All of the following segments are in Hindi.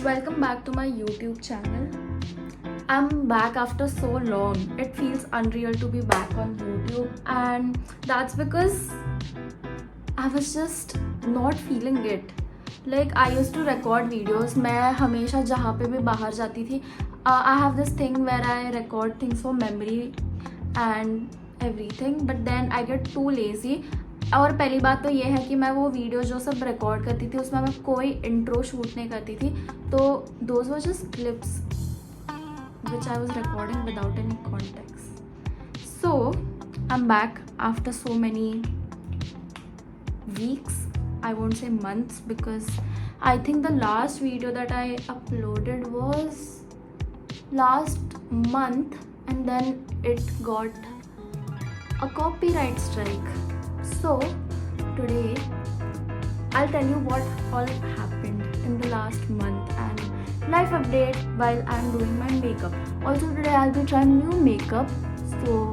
Welcome back to my YouTube channel. I'm back after so long. It feels unreal to be back on YouTube, and that's because I was just not feeling it. Like I used to record videos. मैं हमेशा जहाँ पे भी बाहर जाती थी, I have this thing where I record things for memory and everything. But then I get too lazy. और पहली बात तो ये है कि मैं वो वीडियो जो सब रिकॉर्ड करती थी उसमें मैं कोई इंट्रो शूट नहीं करती थी, तो those were just clips which I was recording without any context. So I'm back after so many weeks. I won't say months because I think the last video that I uploaded was last month, and then it got a copyright strike. So today I'll tell you what all happened in the last month and life update while I'm doing my makeup. Also today I'll be trying new makeup, so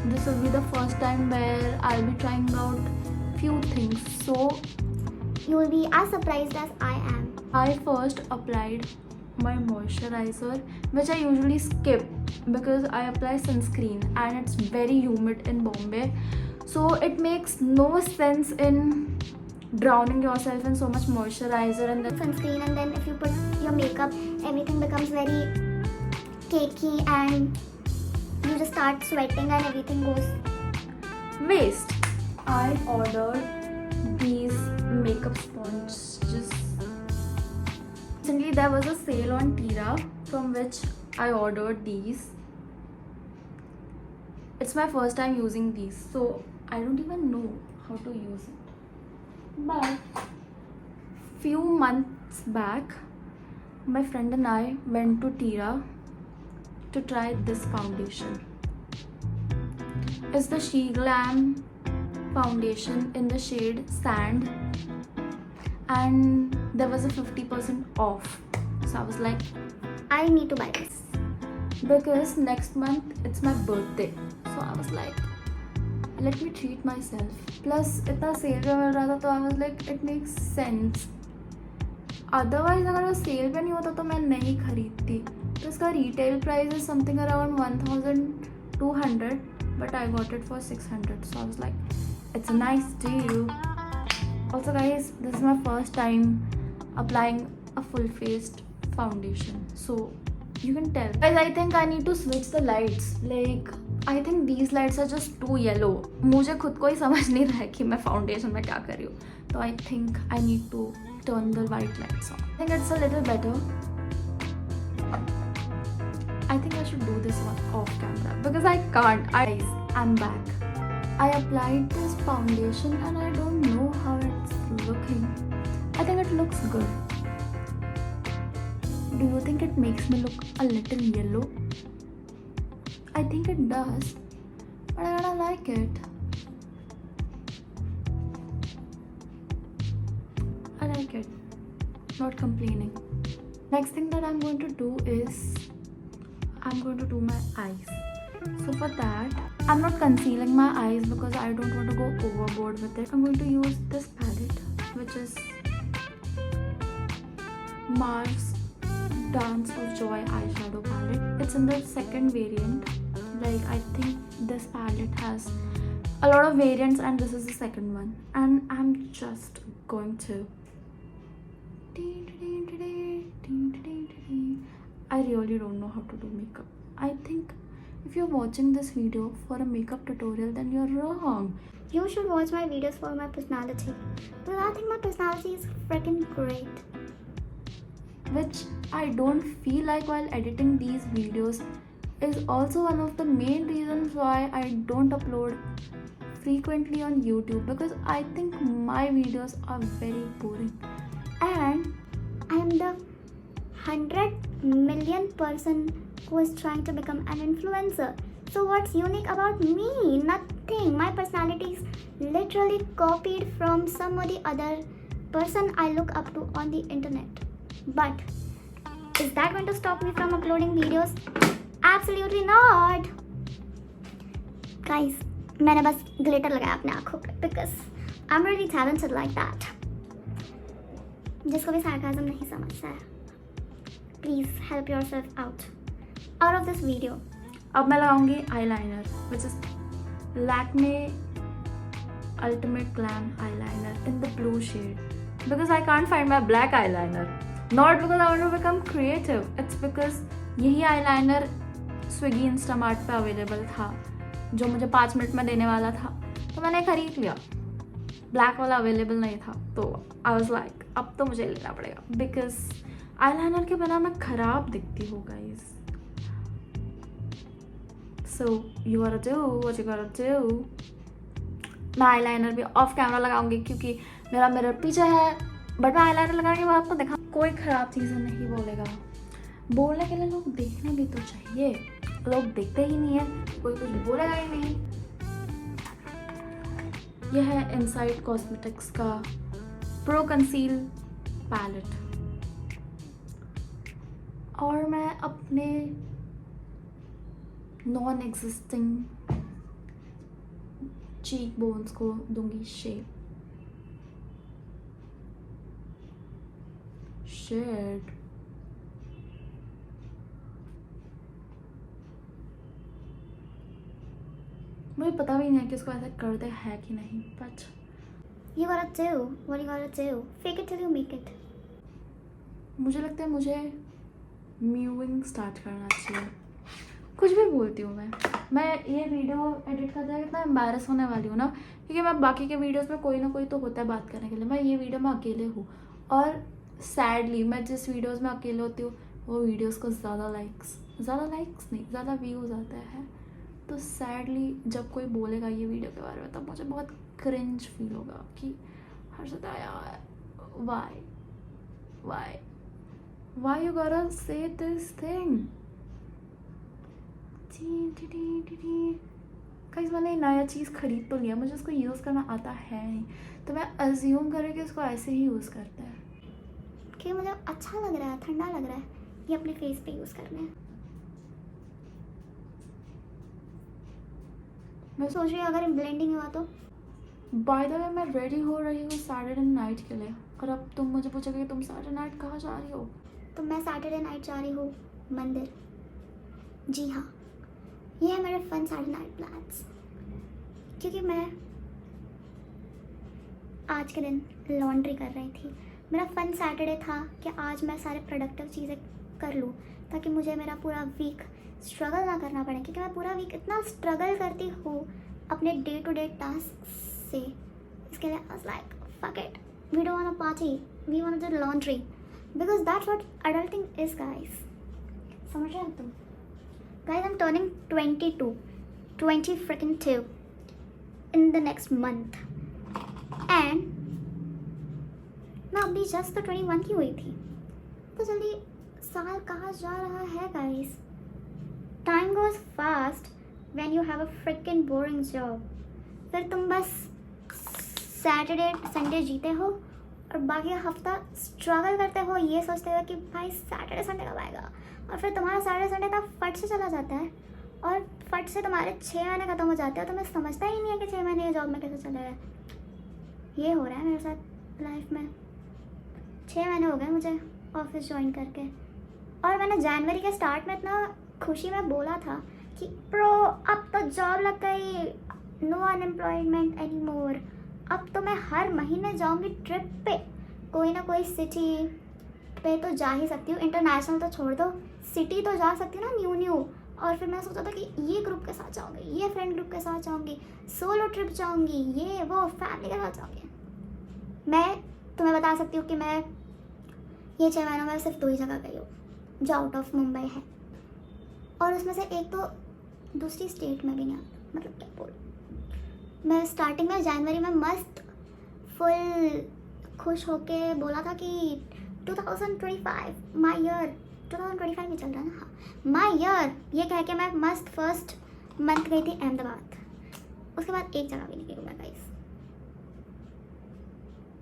this will be the first time where I'll be trying out few things. So you will be as surprised as I am. I first applied my moisturizer, which I usually skip because I apply sunscreen and it's very humid in Bombay, so it makes no sense in drowning yourself in so much moisturizer and then Sunscreen, and then if you put your makeup, everything becomes very cakey and you just start sweating and everything goes waste. I ordered these makeup sponges. Recently there was a sale on Tira from which I ordered these. It's my first time using these, so I don't even know how to use it. But few months back, my friend and I went to Tira to try this foundation. It's the She Glam foundation in the shade Sand, and there was a 50% off. So I was like, I need to buy this because next month it's my birthday. So I was like, let me treat myself. Plus इतना सेल पे मिल रहा था तो I was like, it makes sense. Otherwise अगर वो सेल पे नहीं होता तो मैं नहीं खरीदती. तो इसका retail price is something around 1200, but I got it for 600. So I was like, it's a nice deal. Also guys, this is my first time applying a full-faced foundation, so you can tell. Guys, I think I need to switch the lights. Like I think these lights are just too yellow. मुझे खुद को ही समझ नहीं रहा है कि मैं फाउंडेशन में क्या कर रही हूँ. तो I think I need to turn the white lights on. I think it's a little better. I think I should do this one off camera because I can't. Guys, I'm back. I applied this foundation and I don't know how it's looking. I think it looks good. Do you think it makes me look a little yellow? I think it does, but I don't like it. I like it. Not complaining. Next thing that I'm going to do is I'm going to do my eyes. So for that, I'm not concealing my eyes because I don't want to go overboard with it. I'm going to use this palette, which is Mars Dance of Joy eyeshadow palette. It's in the second variant. Like I think this palette has a lot of variants and this is the second one, and I'm just going to I really don't know how to do makeup. I think if you're watching this video for a makeup tutorial, then you're wrong. You should watch my videos for my personality, because I think my personality is freaking great, Which I don't feel like while editing these videos is also one of the main reasons why I don't upload frequently on YouTube, because I think my videos are very boring and I am the 100 million person who is trying to become an influencer. So what's unique about me? Nothing. My personality is literally copied from somebody other person I look up to on the internet. But is that going to stop me from uploading videos? Absolutely not. Guys, मैंने बस glitter लगाया अपने आँखों पे because I'm really talented like that. जिसको भी sarcasm नहीं समझता है. Please help yourself out of this video. अब मैं लगाऊंगी eyeliner, which is Lakme Ultimate Glam Eyeliner in the blue shade. Because I can't find my black eyeliner. Not because I want to become creative. It's because यही eyeliner Swiggy Instamart पे अवेलेबल था, जो मुझे 5 मिनट में देने वाला था, तो मैंने खरीद लिया. ब्लैक वाला अवेलेबल नहीं था, तो आई वाज लाइक अब तो मुझे लेना पड़ेगा, बिकॉज आईलाइनर के बिना मैं खराब दिखती हूँ गाइस. सो यू गोटा डू व्हाट यू गोटा डू. मैं आईलाइनर भी ऑफ कैमरा लगाऊंगी क्योंकि मेरा मिरर पीछे है, बट मैं आईलाइनर लगाने के बाद आपको दिखा. कोई ख़राब चीज़ें नहीं बोलेगा. बोलने के लिए लोग देखने भी तो चाहिए. लोग देखते ही नहीं है, कोई कुछ बोलेगा ही नहीं. यह है इनसाइड कॉस्मेटिक्स का प्रो कंसील पैलेट, और मैं अपने नॉन एग्जिस्टिंग चीक बोन्स को दूंगी शेप. शेड मुझे पता भी नहीं है कि इसको ऐसा करते हैं कि नहीं, but You gotta do what you gotta do. Fake it till you make it. मुझे लगता है मुझे म्यूइंग स्टार्ट करना चाहिए. कुछ भी बोलती हूँ मैं ये वीडियो एडिट करते हुए कितना एम्बैरस होने वाली हूँ ना, क्योंकि मैं बाकी के वीडियोस में कोई ना कोई तो होता है बात करने के लिए. मैं ये वीडियो में अकेले हूँ, और सैडली मैं जिस वीडियोस में अकेले होती हूँ वो वीडियोस को ज़्यादा लाइक्स नहीं, ज़्यादा व्यूज़ आते हैं. तो सैडली जब कोई बोलेगा ये वीडियो के बारे में, तब मुझे बहुत क्रिंज फील होगा कि हर्षिता यार why you gotta say this thing. Guys मैंने नया चीज़ खरीद तो लिया, मुझे उसको यूज़ करना आता है नहीं, तो मैं अज्यूम करें कि उसको ऐसे ही यूज़ करते हैं कि मुझे अच्छा लग रहा है, ठंडा लग रहा है, ये अपने फेस पे यूज़ करना है. मैं सोच रही हूँ अगर ब्लेंडिंग हुआ तो. बाय द वे मैं रेडी हो रही हूँ सैटरडे नाइट के लिए, और अब तुम मुझे पूछोगे कि तुम सैटरडे नाइट कहाँ जा रही हो. तो मैं सैटरडे नाइट जा रही हूँ मंदिर. जी हाँ, ये है मेरे फन सैटरडे नाइट प्लान्स. क्योंकि मैं आज के दिन लॉन्ड्री कर रही थी. मेरा फन सैटरडे था कि आज मैं सारे प्रोडक्टिव चीज़ें कर लूँ, ताकि मुझे मेरा पूरा वीक स्ट्रगल ना करना पड़े. क्योंकि मैं पूरा वीक इतना स्ट्रगल करती हूँ अपने डे टू डे टास्क से. इसके लिए I was like fuck it, we don't want to party, we want to do laundry, because that's what adulting is guys. समझ रहे हो तुम? Guys I am turning 20 freaking 2 in the next month, and मैं अभी जस्ट तो 21 की हुई थी. तो जल्दी साल कहाँ जा रहा है guys. Time goes fast when you have a fricking boring job. फिर तुम बस सैटरडे संडे जीते हो और बाकी हफ्ता स्ट्रगल करते हो, ये सोचते हो कि भाई सैटरडे संडे कब आएगा. और फिर तुम्हारा सैटरडे संडे का फट से चला जाता है, और फट से तुम्हारे 6 महीने ख़त्म हो जाते हैं. तो मैं समझता ही नहीं है कि 6 महीने जॉब में कैसे चले गए. ये हो रहा है मेरे साथ लाइफ में. 6 महीने हो गए मुझे ऑफिस ज्वाइन करके, और मैंने जनवरी के स्टार्ट में इतना खुशी में बोला था कि प्रो अब तो जॉब लग गई, नो अनएम्प्लॉयमेंट एनी मोर. अब तो मैं हर महीने जाऊंगी ट्रिप पे, कोई ना कोई सिटी पे तो जा ही सकती हूँ. इंटरनेशनल तो छोड़ दो, सिटी तो जा सकती हूँ ना न्यू. और फिर मैं सोचा था कि ये ग्रुप के साथ जाऊँगी, ये फ्रेंड ग्रुप के साथ जाऊँगी, सोलो ट्रिप जाऊँगी, ये वो फैमिली के साथ जाऊँगी. मैं तुम्हें बता सकती हूँ कि मैं ये 6 महीनों में सिर्फ 2 ही जगह गई हूँ जो आउट ऑफ मुंबई है, और उसमें से एक तो दूसरी स्टेट में भी नहीं. मतलब क्या बोल, मैं स्टार्टिंग में जनवरी में मस्त फुल खुश होके बोला था कि 2025 माई ईयर. 2025 में चल रहा है ना, हाँ माई ईयर, ये कह के मैं मस्त फर्स्ट मंथ गई थी अहमदाबाद. उसके बाद एक जगह भी नहीं गई मैं गाइस,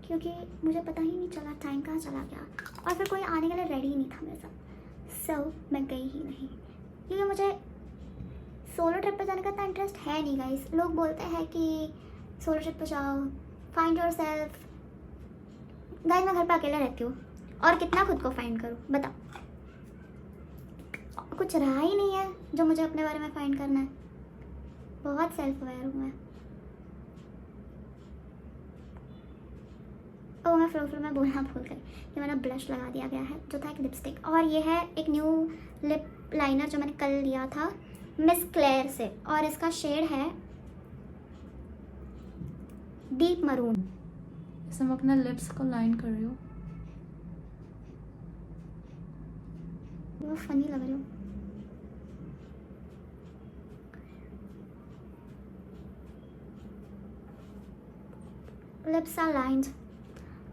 क्योंकि मुझे पता ही नहीं चला टाइम कहाँ चला गया, और फिर कोई आने के लिए रेडी ही नहीं था मेरे साथ. सो मैं गई ही नहीं, क्योंकि मुझे सोलो ट्रिप पे जाने का इतना इंटरेस्ट है नहीं गाइस. लोग बोलते हैं कि सोलो ट्रिप पे जाओ, फाइंड योर सेल्फ. गाइस मैं घर पे अकेले रहती हूँ, और कितना खुद को फाइंड करूँ बताओ. कुछ रहा ही नहीं है जो मुझे अपने बारे में फाइंड करना है। बहुत सेल्फ अवेयर हूँ मैं। ओह, मैं फ्लो में बोलना भूल गई, ये मैंने ब्लश लगा दिया गया है जो था एक लिपस्टिक, और ये है एक न्यू लिप लाइनर जो मैंने कल लिया था मिस क्लेयर से, और इसका शेड है डीप मरून। इसमें मैं अपने लिप्स को लाइन कर रही हूँ। वो फनी लग रही हूँ। Lips are lined.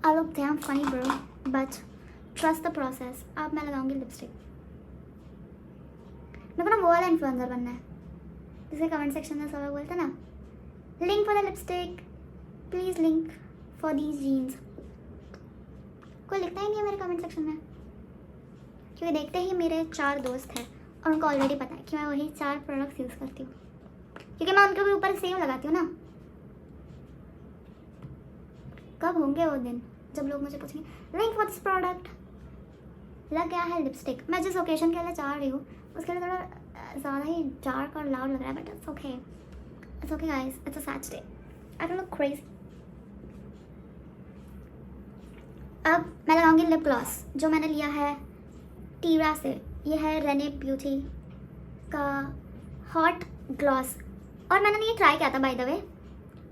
I look damn funny bro, but trust the process. अब मैं लगाऊंगी लिपस्टिक। मेरे को ना वो वाला इन्फ्लुएंसर बनना है जिसे कमेंट सेक्शन में सब लोग बोलते हैं ना, link for the lipstick, please link for these genes. कोई लिखता ही नहीं है मेरे कमेंट सेक्शन में, क्योंकि देखते ही मेरे 4 दोस्त हैं और उनको ऑलरेडी पता है कि मैं वही 4 प्रोडक्ट्स यूज़ करती हूँ, क्योंकि मैं उनके भी ऊपर सेम लगाती हूँ ना। कब होंगे वो दिन जब लोग मुझे पूछेंगे लिंक फॉर दिस प्रोडक्ट। लग गया है लिपस्टिक। मैं जिस ओकेशन के लिए चाह रही हूँ उसके लिए थोड़ा ज़्यादा ही डार्क और लाउड लग रहा है, but it's okay, it's okay guys, it's a Saturday, I don't look crazy. अब मैं लगाऊंगी लिप ग्लॉस जो मैंने लिया है टीरा से। ये है रेने ब्यूटी का हॉट ग्लॉस, और मैंने ये ट्राई किया था बाय द वे,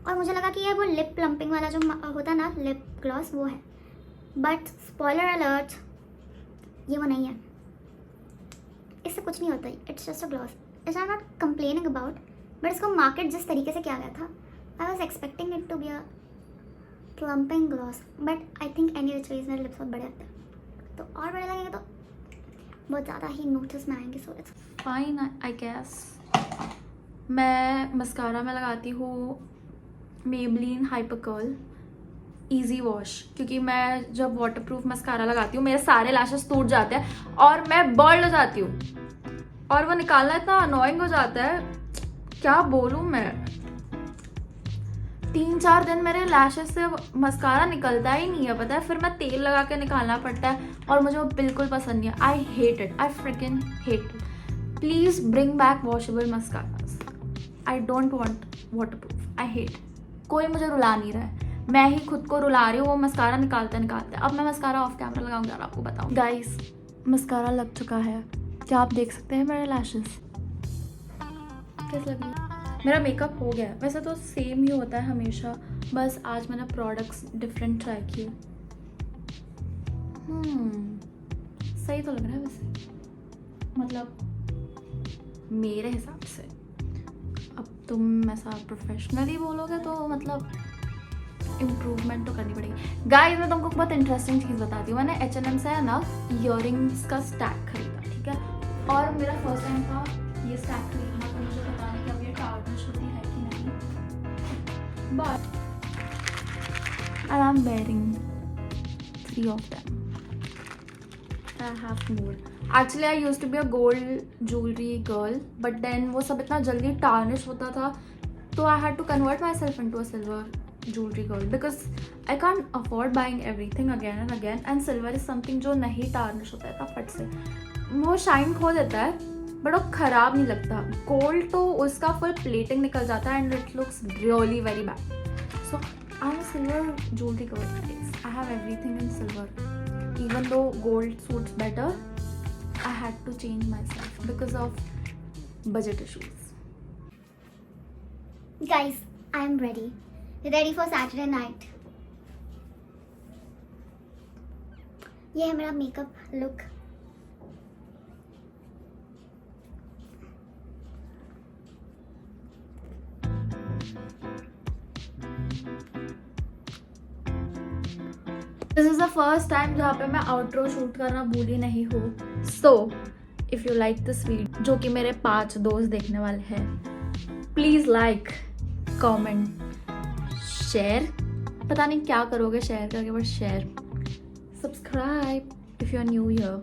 और मुझे लगा कि ये वो लिप प्लम्पिंग वाला जो होता है ना लिप ग्लॉस वो है, बट स्पॉइलर अलर्ट, ये वो नहीं है। इससे कुछ नहीं होता, it's just a gloss. It's I am not complaining about, but इसको मार्केट जिस तरीके से किया गया था, I was expecting it to be a plumping gloss, but I think any which ways मेरे लिप्स बहुत बड़े होते हैं, तो और बड़े लगेंगे तो बहुत ज़्यादा ही नोटिस में आएंगे। So it's fine I guess. मैं मस्कारा में लगाती हूँ Maybelline hyper curl easy wash, क्योंकि मैं जब वाटरप्रूफ मस्कारा लगाती हूँ मेरे सारे लैशेस टूट जाते हैं और मैं बर्ड हो जाती हूँ, और वो निकालना इतना अनोइंग हो जाता है, क्या बोलूँ मैं। 3-4 दिन मेरे लैशेस से मस्कारा निकलता ही नहीं है, पता है। फिर मैं तेल लगा के निकालना पड़ता है और मुझे वो बिल्कुल पसंद नहीं है। I hate it, I freaking hate it. Please bring back washable mascaras. I don't want waterproof, I hate. कोई मुझे रुला नहीं रहा है, मैं ही खुद को रुला रही हूँ वो मस्कारा निकालते निकालते। अब मैं मस्कारा ऑफ कैमरा लगाऊंगी और आपको बताऊँ। गाइस, मस्कारा लग चुका है, क्या आप देख सकते हैं मेरे लैशेस कैसे लग रही है। मेरा मेकअप हो गया है, वैसे तो सेम ही होता है हमेशा, बस आज मैंने प्रोडक्ट्स डिफरेंट ट्राई किए। सही तो लग रहा है वैसे, मतलब मेरे हिसाब से। अब तुम ऐसा प्रोफेशनली बोलोगे तो मतलब इम्प्रूवमेंट तो करनी पड़ेगी। गाइस, मैं तुमको बहुत इंटरेस्टिंग चीज़ बताती हूँ। मैंने H&M से है ना ईयरिंग्स का स्टैक खरीदा, ठीक है, और मेरा फर्स्ट टाइम था ये स्टैक खरीदना, तो मुझे पता नहीं कि अब ये टार्निश होती है कि नहीं, but I am wearing 3 of them. I have more. Actually, I used to be a gold jewelry girl, but then वो सब इतना जल्दी tarnish होता था, तो I had to convert myself into a silver jewelry girl because I can't afford buying everything again and again. And silver is something जो नहीं tarnish होता है इतना फट से, वो शाइन खो देता है बट वो खराब नहीं लगता। गोल्ड तो उसका फुल प्लेटिंग निकल जाता है and it looks really very bad. So I am a silver jewelry girl. I have everything in silver. Even though gold suits better, I had to change myself because of budget issues. guys, I am ready for Saturday night. ये है मेरा makeup look. This is the first time जहाँ पे मैं आउटरो शूट करना भूली नहीं हूँ। So, if you like this video, जो कि मेरे 5 दोस्त देखने वाले हैं, प्लीज लाइक, कमेंट, शेयर। पता नहीं क्या करोगे शेयर करके, but share, subscribe if you are new here.